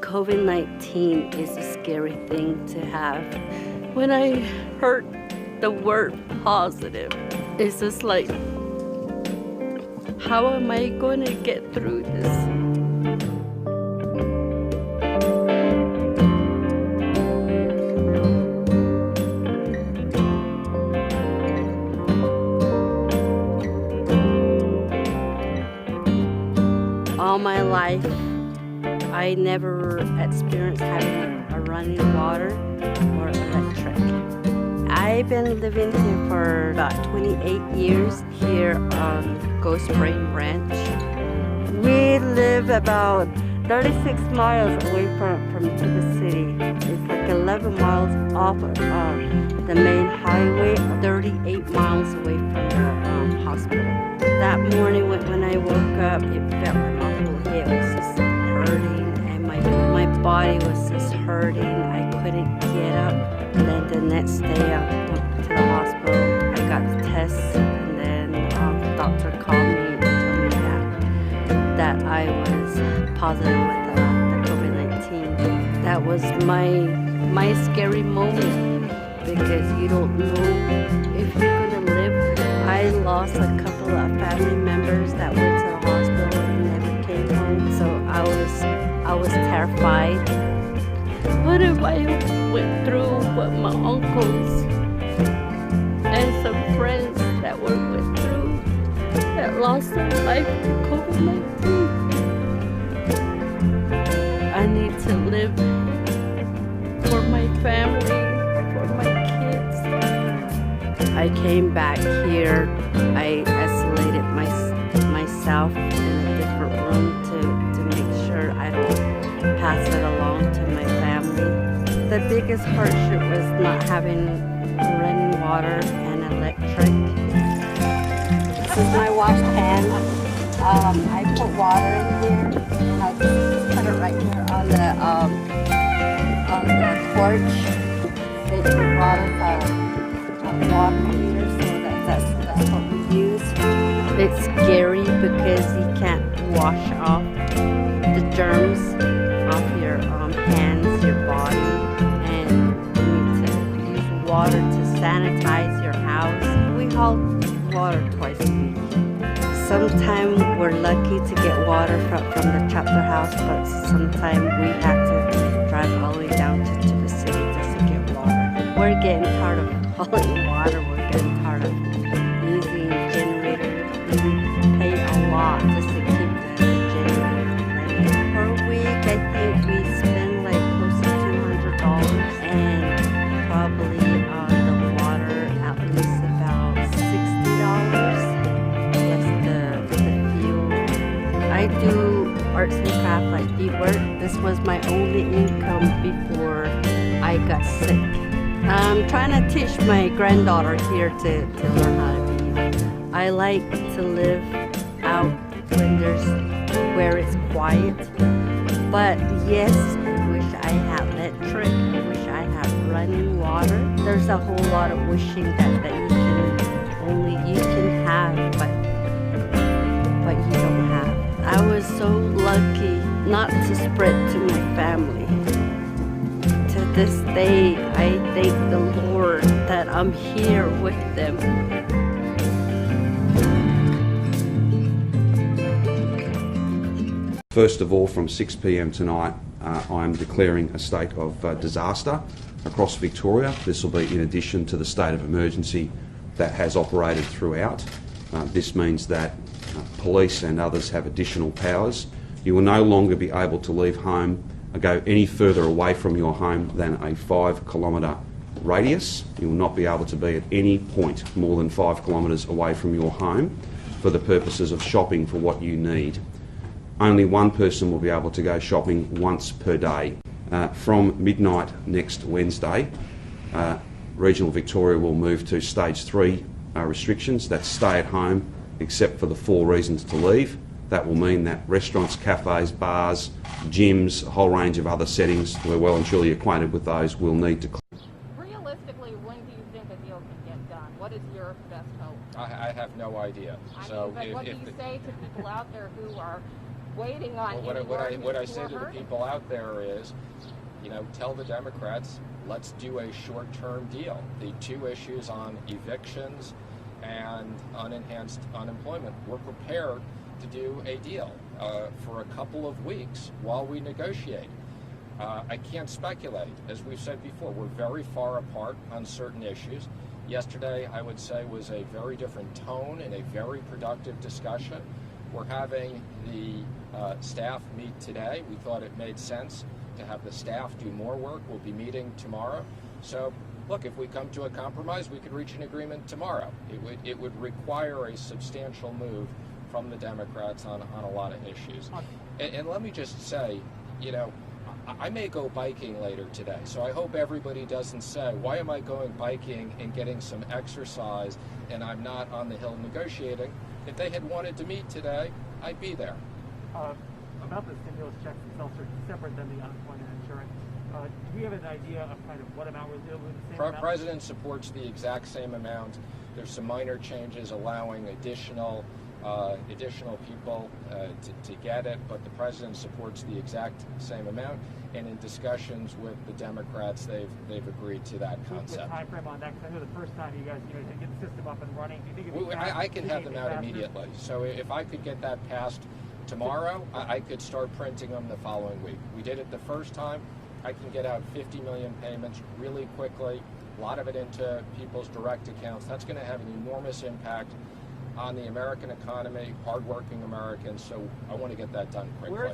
COVID-19 is a scary thing to have. When I heard the word positive, it's just like, how am I going to get through this? All my life, I never experienced having a running water or electric. I've been living here for about 28 years here on Ghost Spring Ranch. We live about 36 miles away from the city. It's like 11 miles off of the main highway, 38 miles away from the hospital. That morning when I woke up, it felt like my whole head was just hurting and my body was just hurting. I couldn't get up. And then the next day I went to the hospital. I got the tests and then the doctor called me and told me that I was positive with the COVID-19. That was my scary moment because you don't know if you're going to live. I lost a couple of family members that went to the hospital and never came home, so I was terrified. What if I went through what my uncles and some friends that went through that lost their life to COVID-19? I need to live for my family, for my kids. I came back here. I isolated myself in a different room to make sure I don't pass it along to my family. The biggest hardship was not having running water and electric. This is my wash pan. I put water in here and I just put it right here on the porch. It brought us a water heater, so that's what we use. It's scary because you can't wash off the germs off your hands, your body, and you need to use water to sanitize your house. We haul water twice a week. Sometimes we're lucky to get water from the chapter house, but sometimes we have to drive all the way down to the city just to get water. We're getting tired of hauling water. We're getting tired of using generators. We pay a lot just to keep the generator running. Per week, I think we spend like close to $200, and probably the water at least about $60 plus the fuel. I do arts and craft like beadwork. This was my only income before I got sick. I'm trying to teach my granddaughter here to learn how to bead. I like to live out where it's quiet. But yes, I wish I had electric. I wish I had running water. There's a whole lot of wishing that you can have, but you don't have. I was so lucky not to spread to my family. To this day, I thank the Lord that I'm here with them. First of all, from 6 p.m. tonight, I'm declaring a state of disaster across Victoria. This will be in addition to the state of emergency that has operated throughout. This means that police and others have additional powers. You will no longer be able to leave home or go any further away from your home than a 5-kilometre radius. You will not be able to be at any point more than 5 kilometres away from your home for the purposes of shopping for what you need. Only one person will be able to go shopping once per day. From midnight next Wednesday, regional Victoria will move to stage 3 restrictions. That's stay at home except for the 4 reasons to leave. That will mean that restaurants, cafes, bars, gyms, a whole range of other settings, we're well and truly acquainted with those, will need to close. Realistically, when do you think a deal can get done? What is your best hope? I have no idea. But what do you say to people out there who are waiting on Well, any what I ordinance say to the hurt it. people out there is, tell the Democrats, let's do a short-term deal. The two issues on evictions and unenhanced unemployment. We're prepared to do a deal for a couple of weeks while we negotiate. I can't speculate. As we've said before, we're very far apart on certain issues. Yesterday, I would say, was a very different tone and a very productive discussion. We're having the staff meet today. We thought it made sense to have the staff do more work. We'll be meeting tomorrow. So, look, if we come to a compromise, we could reach an agreement tomorrow. It would require a substantial move from the Democrats on a lot of issues. And let me just say, I may go biking later today, so I hope everybody doesn't say, why am I going biking and getting some exercise and I'm not on the Hill negotiating? If they had wanted to meet today, I'd be there. About the stimulus checks themselves are separate than the unemployment insurance. Do we have an idea of kind of what amount we're dealing with? The same amount? President supports the exact same amount. There's some minor changes allowing additional people to get it, but the president supports the exact same amount. And in discussions with the Democrats, they've agreed to that concept. With time frame on that, because I know the first time you guys to get the system up and running, do you think it'd be I can have them out faster? immediately. So if I could get that passed tomorrow, I could start printing them the following week. We did it the first time. I can get out 50 million payments really quickly, a lot of it into people's direct accounts. That's going to have an enormous impact on the American economy, hardworking Americans. So I want to get that done quickly.